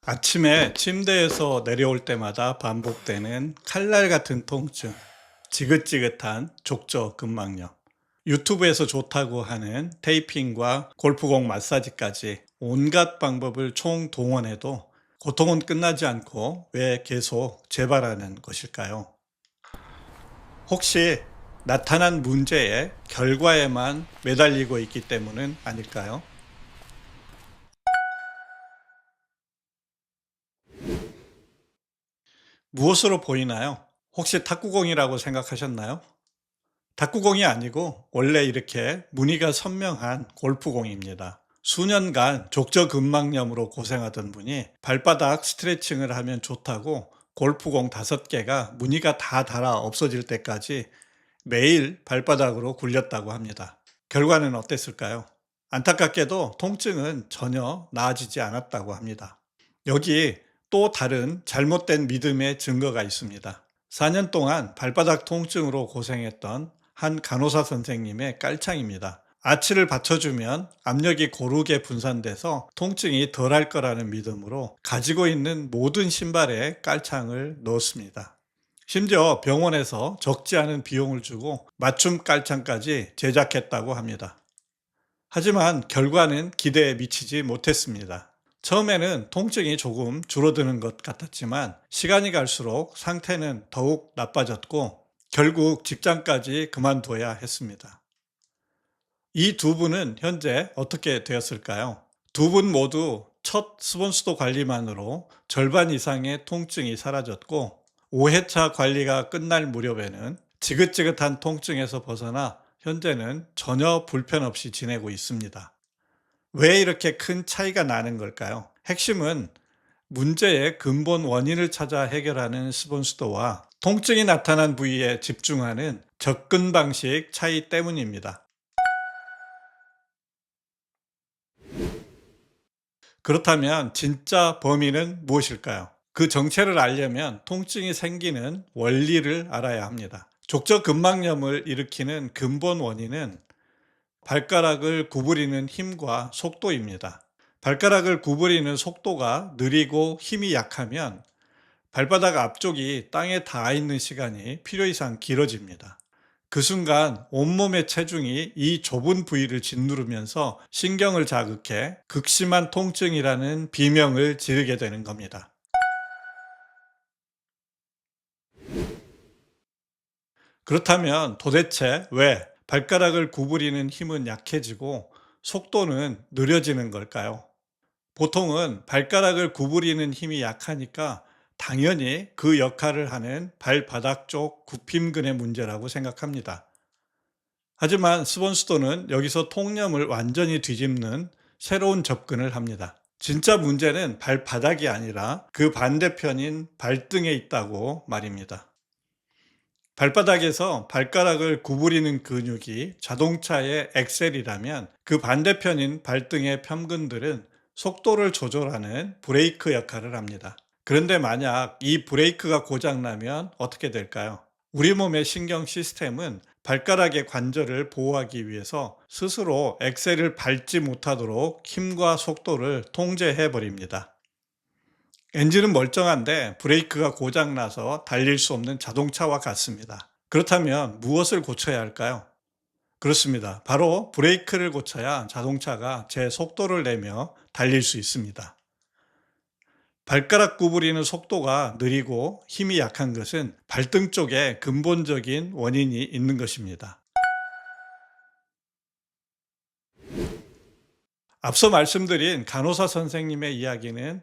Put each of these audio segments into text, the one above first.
아침에 침대에서 내려올 때마다 반복되는 칼날 같은 통증, 지긋지긋한 족저근막염, 유튜브에서 좋다고 하는 테이핑과 골프공 마사지까지 온갖 방법을 총동원해도 고통은 끝나지 않고 왜 계속 재발하는 것일까요? 혹시 나타난 문제의 결과에만 매달리고 있기 때문은 아닐까요? 무엇으로 보이나요? 혹시 탁구공이라고 생각하셨나요? 탁구공이 아니고 원래 이렇게 무늬가 선명한 골프공입니다. 수년간 족저근막염으로 고생하던 분이 발바닥 스트레칭을 하면 좋다고 골프공 5개가 무늬가 다 닳아 없어질 때까지 매일 발바닥으로 굴렸다고 합니다. 결과는 어땠을까요? 안타깝게도 통증은 전혀 나아지지 않았다고 합니다. 여기 또 다른 잘못된 믿음의 증거가 있습니다. 4년 동안 발바닥 통증으로 고생했던 한 간호사 선생님의 깔창입니다. 아치를 받쳐주면 압력이 고르게 분산돼서 통증이 덜할 거라는 믿음으로 가지고 있는 모든 신발에 깔창을 넣었습니다. 심지어 병원에서 적지 않은 비용을 주고 맞춤 깔창까지 제작했다고 합니다. 하지만 결과는 기대에 미치지 못했습니다. 처음에는 통증이 조금 줄어드는 것 같았지만 시간이 갈수록 상태는 더욱 나빠졌고 결국 직장까지 그만둬야 했습니다. 이 두 분은 현재 어떻게 되었을까요? 두 분 모두 첫 스폰수도 관리만으로 절반 이상의 통증이 사라졌고 5회차 관리가 끝날 무렵에는 지긋지긋한 통증에서 벗어나 현재는 전혀 불편 없이 지내고 있습니다. 왜 이렇게 큰 차이가 나는 걸까요? 핵심은 문제의 근본 원인을 찾아 해결하는 스폰수도와 통증이 나타난 부위에 집중하는 접근 방식 차이 때문입니다. 그렇다면 진짜 범인은 무엇일까요? 그 정체를 알려면 통증이 생기는 원리를 알아야 합니다. 족저근막염을 일으키는 근본 원인은 발가락을 구부리는 힘과 속도입니다. 발가락을 구부리는 속도가 느리고 힘이 약하면 발바닥 앞쪽이 땅에 닿아 있는 시간이 필요 이상 길어집니다. 그 순간 온몸의 체중이 이 좁은 부위를 짓누르면서 신경을 자극해 극심한 통증이라는 비명을 지르게 되는 겁니다. 그렇다면 도대체 왜 발가락을 구부리는 힘은 약해지고 속도는 느려지는 걸까요? 보통은 발가락을 구부리는 힘이 약하니까 당연히 그 역할을 하는 발바닥 쪽 굽힘근의 문제라고 생각합니다. 하지만 스본스도는 여기서 통념을 완전히 뒤집는 새로운 접근을 합니다. 진짜 문제는 발바닥이 아니라 그 반대편인 발등에 있다고 말입니다. 발바닥에서 발가락을 구부리는 근육이 자동차의 엑셀이라면 그 반대편인 발등의 편근들은 속도를 조절하는 브레이크 역할을 합니다. 그런데 만약 이 브레이크가 고장나면 어떻게 될까요? 우리 몸의 신경 시스템은 발가락의 관절을 보호하기 위해서 스스로 엑셀을 밟지 못하도록 힘과 속도를 통제해 버립니다. 엔진은 멀쩡한데 브레이크가 고장나서 달릴 수 없는 자동차와 같습니다. 그렇다면 무엇을 고쳐야 할까요? 그렇습니다. 바로 브레이크를 고쳐야 자동차가 제 속도를 내며 달릴 수 있습니다. 발가락 구부리는 속도가 느리고 힘이 약한 것은 발등 쪽에 근본적인 원인이 있는 것입니다. 앞서 말씀드린 간호사 선생님의 이야기는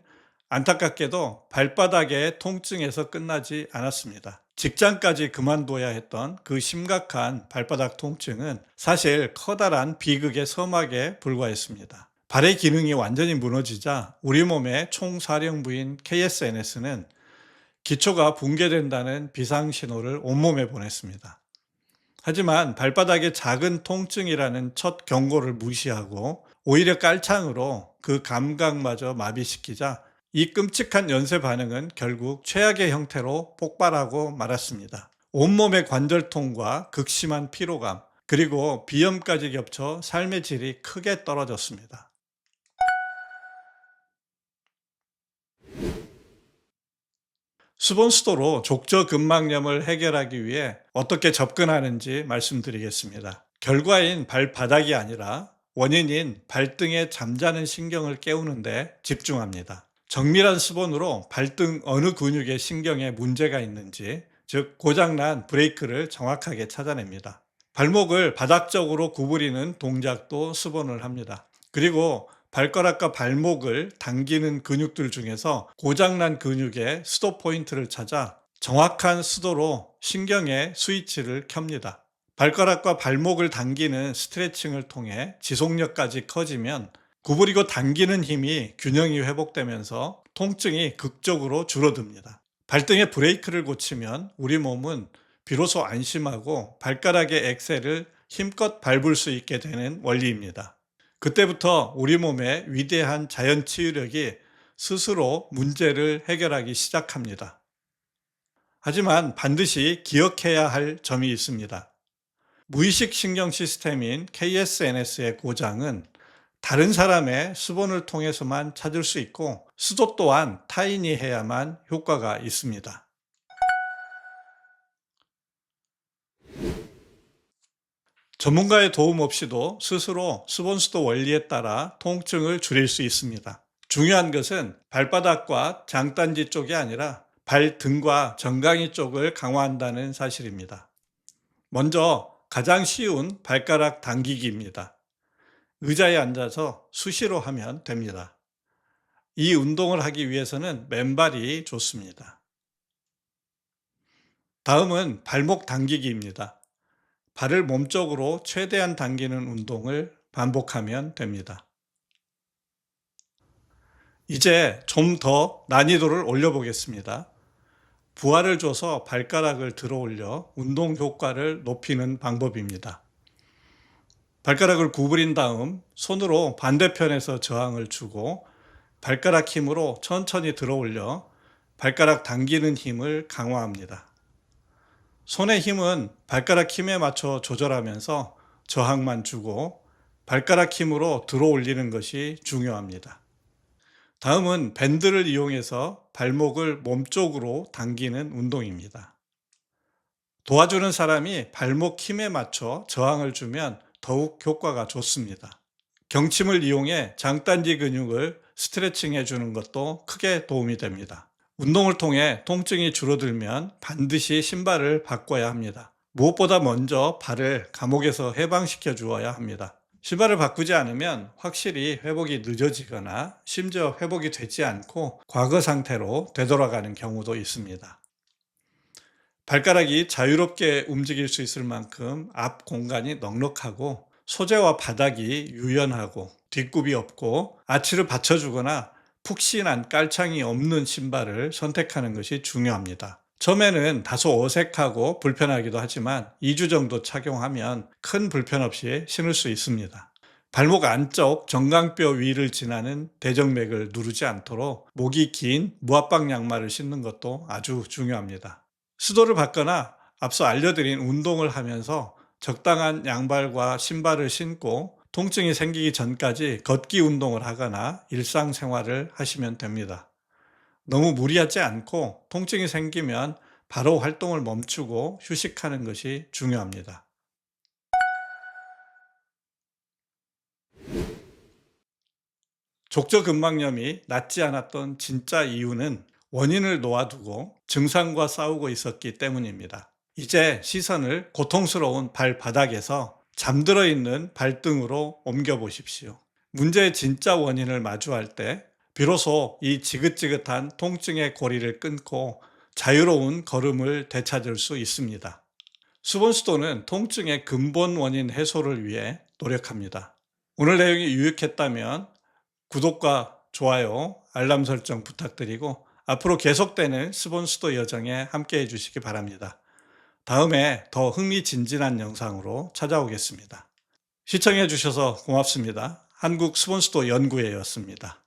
안타깝게도 발바닥의 통증에서 끝나지 않았습니다. 직장까지 그만둬야 했던 그 심각한 발바닥 통증은 사실 커다란 비극의 서막에 불과했습니다. 발의 기능이 완전히 무너지자 우리 몸의 총사령부인 KSNS는 기초가 붕괴된다는 비상신호를 온몸에 보냈습니다. 하지만 발바닥의 작은 통증이라는 첫 경고를 무시하고 오히려 깔창으로 그 감각마저 마비시키자 이 끔찍한 연쇄 반응은 결국 최악의 형태로 폭발하고 말았습니다. 온몸의 관절통과 극심한 피로감, 그리고 비염까지 겹쳐 삶의 질이 크게 떨어졌습니다. 수본 수도로 족저근막염을 해결하기 위해 어떻게 접근하는지 말씀드리겠습니다. 결과인 발바닥이 아니라 원인인 발등의 잠자는 신경을 깨우는데 집중합니다. 정밀한 수본으로 발등 어느 근육의 신경에 문제가 있는지, 즉 고장난 브레이크를 정확하게 찾아냅니다. 발목을 바닥쪽으로 구부리는 동작도 수본을 합니다. 그리고 발가락과 발목을 당기는 근육들 중에서 고장난 근육의 수도 포인트를 찾아 정확한 수도로 신경의 스위치를 켭니다. 발가락과 발목을 당기는 스트레칭을 통해 지속력까지 커지면 구부리고 당기는 힘이 균형이 회복되면서 통증이 극적으로 줄어듭니다. 발등의 브레이크를 고치면 우리 몸은 비로소 안심하고 발가락의 엑셀을 힘껏 밟을 수 있게 되는 원리입니다. 그때부터 우리 몸의 위대한 자연 치유력이 스스로 문제를 해결하기 시작합니다. 하지만 반드시 기억해야 할 점이 있습니다. 무의식 신경 시스템인 KSNS의 고장은 다른 사람의 수본을 통해서만 찾을 수 있고 수도 또한 타인이 해야만 효과가 있습니다. 전문가의 도움 없이도 스스로 수본수도 원리에 따라 통증을 줄일 수 있습니다. 중요한 것은 발바닥과 장단지 쪽이 아니라 발등과 정강이 쪽을 강화한다는 사실입니다. 먼저 가장 쉬운 발가락 당기기입니다. 의자에 앉아서 수시로 하면 됩니다. 이 운동을 하기 위해서는 맨발이 좋습니다. 다음은 발목 당기기입니다. 발을 몸쪽으로 최대한 당기는 운동을 반복하면 됩니다. 이제 좀 더 난이도를 올려보겠습니다. 부하를 줘서 발가락을 들어 올려 운동 효과를 높이는 방법입니다. 발가락을 구부린 다음 손으로 반대편에서 저항을 주고 발가락 힘으로 천천히 들어 올려 발가락 당기는 힘을 강화합니다. 손의 힘은 발가락 힘에 맞춰 조절하면서 저항만 주고 발가락 힘으로 들어 올리는 것이 중요합니다. 다음은 밴드를 이용해서 발목을 몸쪽으로 당기는 운동입니다. 도와주는 사람이 발목 힘에 맞춰 저항을 주면 더욱 효과가 좋습니다. 경침을 이용해 장단지 근육을 스트레칭해 주는 것도 크게 도움이 됩니다. 운동을 통해 통증이 줄어들면 반드시 신발을 바꿔야 합니다. 무엇보다 먼저 발을 감옥에서 해방시켜 주어야 합니다. 신발을 바꾸지 않으면 확실히 회복이 늦어지거나 심지어 회복이 되지 않고 과거 상태로 되돌아가는 경우도 있습니다. 발가락이 자유롭게 움직일 수 있을 만큼 앞 공간이 넉넉하고 소재와 바닥이 유연하고 뒷굽이 없고 아치를 받쳐주거나 푹신한 깔창이 없는 신발을 선택하는 것이 중요합니다. 처음에는 다소 어색하고 불편하기도 하지만 2주 정도 착용하면 큰 불편 없이 신을 수 있습니다. 발목 안쪽 정강뼈 위를 지나는 대정맥을 누르지 않도록 목이 긴 무압박 양말을 신는 것도 아주 중요합니다. 수도를 받거나 앞서 알려드린 운동을 하면서 적당한 양발과 신발을 신고 통증이 생기기 전까지 걷기 운동을 하거나 일상생활을 하시면 됩니다. 너무 무리하지 않고 통증이 생기면 바로 활동을 멈추고 휴식하는 것이 중요합니다. 족저근막염이 낫지 않았던 진짜 이유는 원인을 놓아두고 증상과 싸우고 있었기 때문입니다. 이제 시선을 고통스러운 발바닥에서 잠들어 있는 발등으로 옮겨 보십시오. 문제의 진짜 원인을 마주할 때 비로소 이 지긋지긋한 통증의 고리를 끊고 자유로운 걸음을 되찾을 수 있습니다. 수본수도는 통증의 근본 원인 해소를 위해 노력합니다. 오늘 내용이 유익했다면 구독과 좋아요, 알람 설정 부탁드리고 앞으로 계속되는 수본수도 여정에 함께 해주시기 바랍니다. 다음에 더 흥미진진한 영상으로 찾아오겠습니다. 시청해 주셔서 고맙습니다. 한국수본수도 연구회였습니다.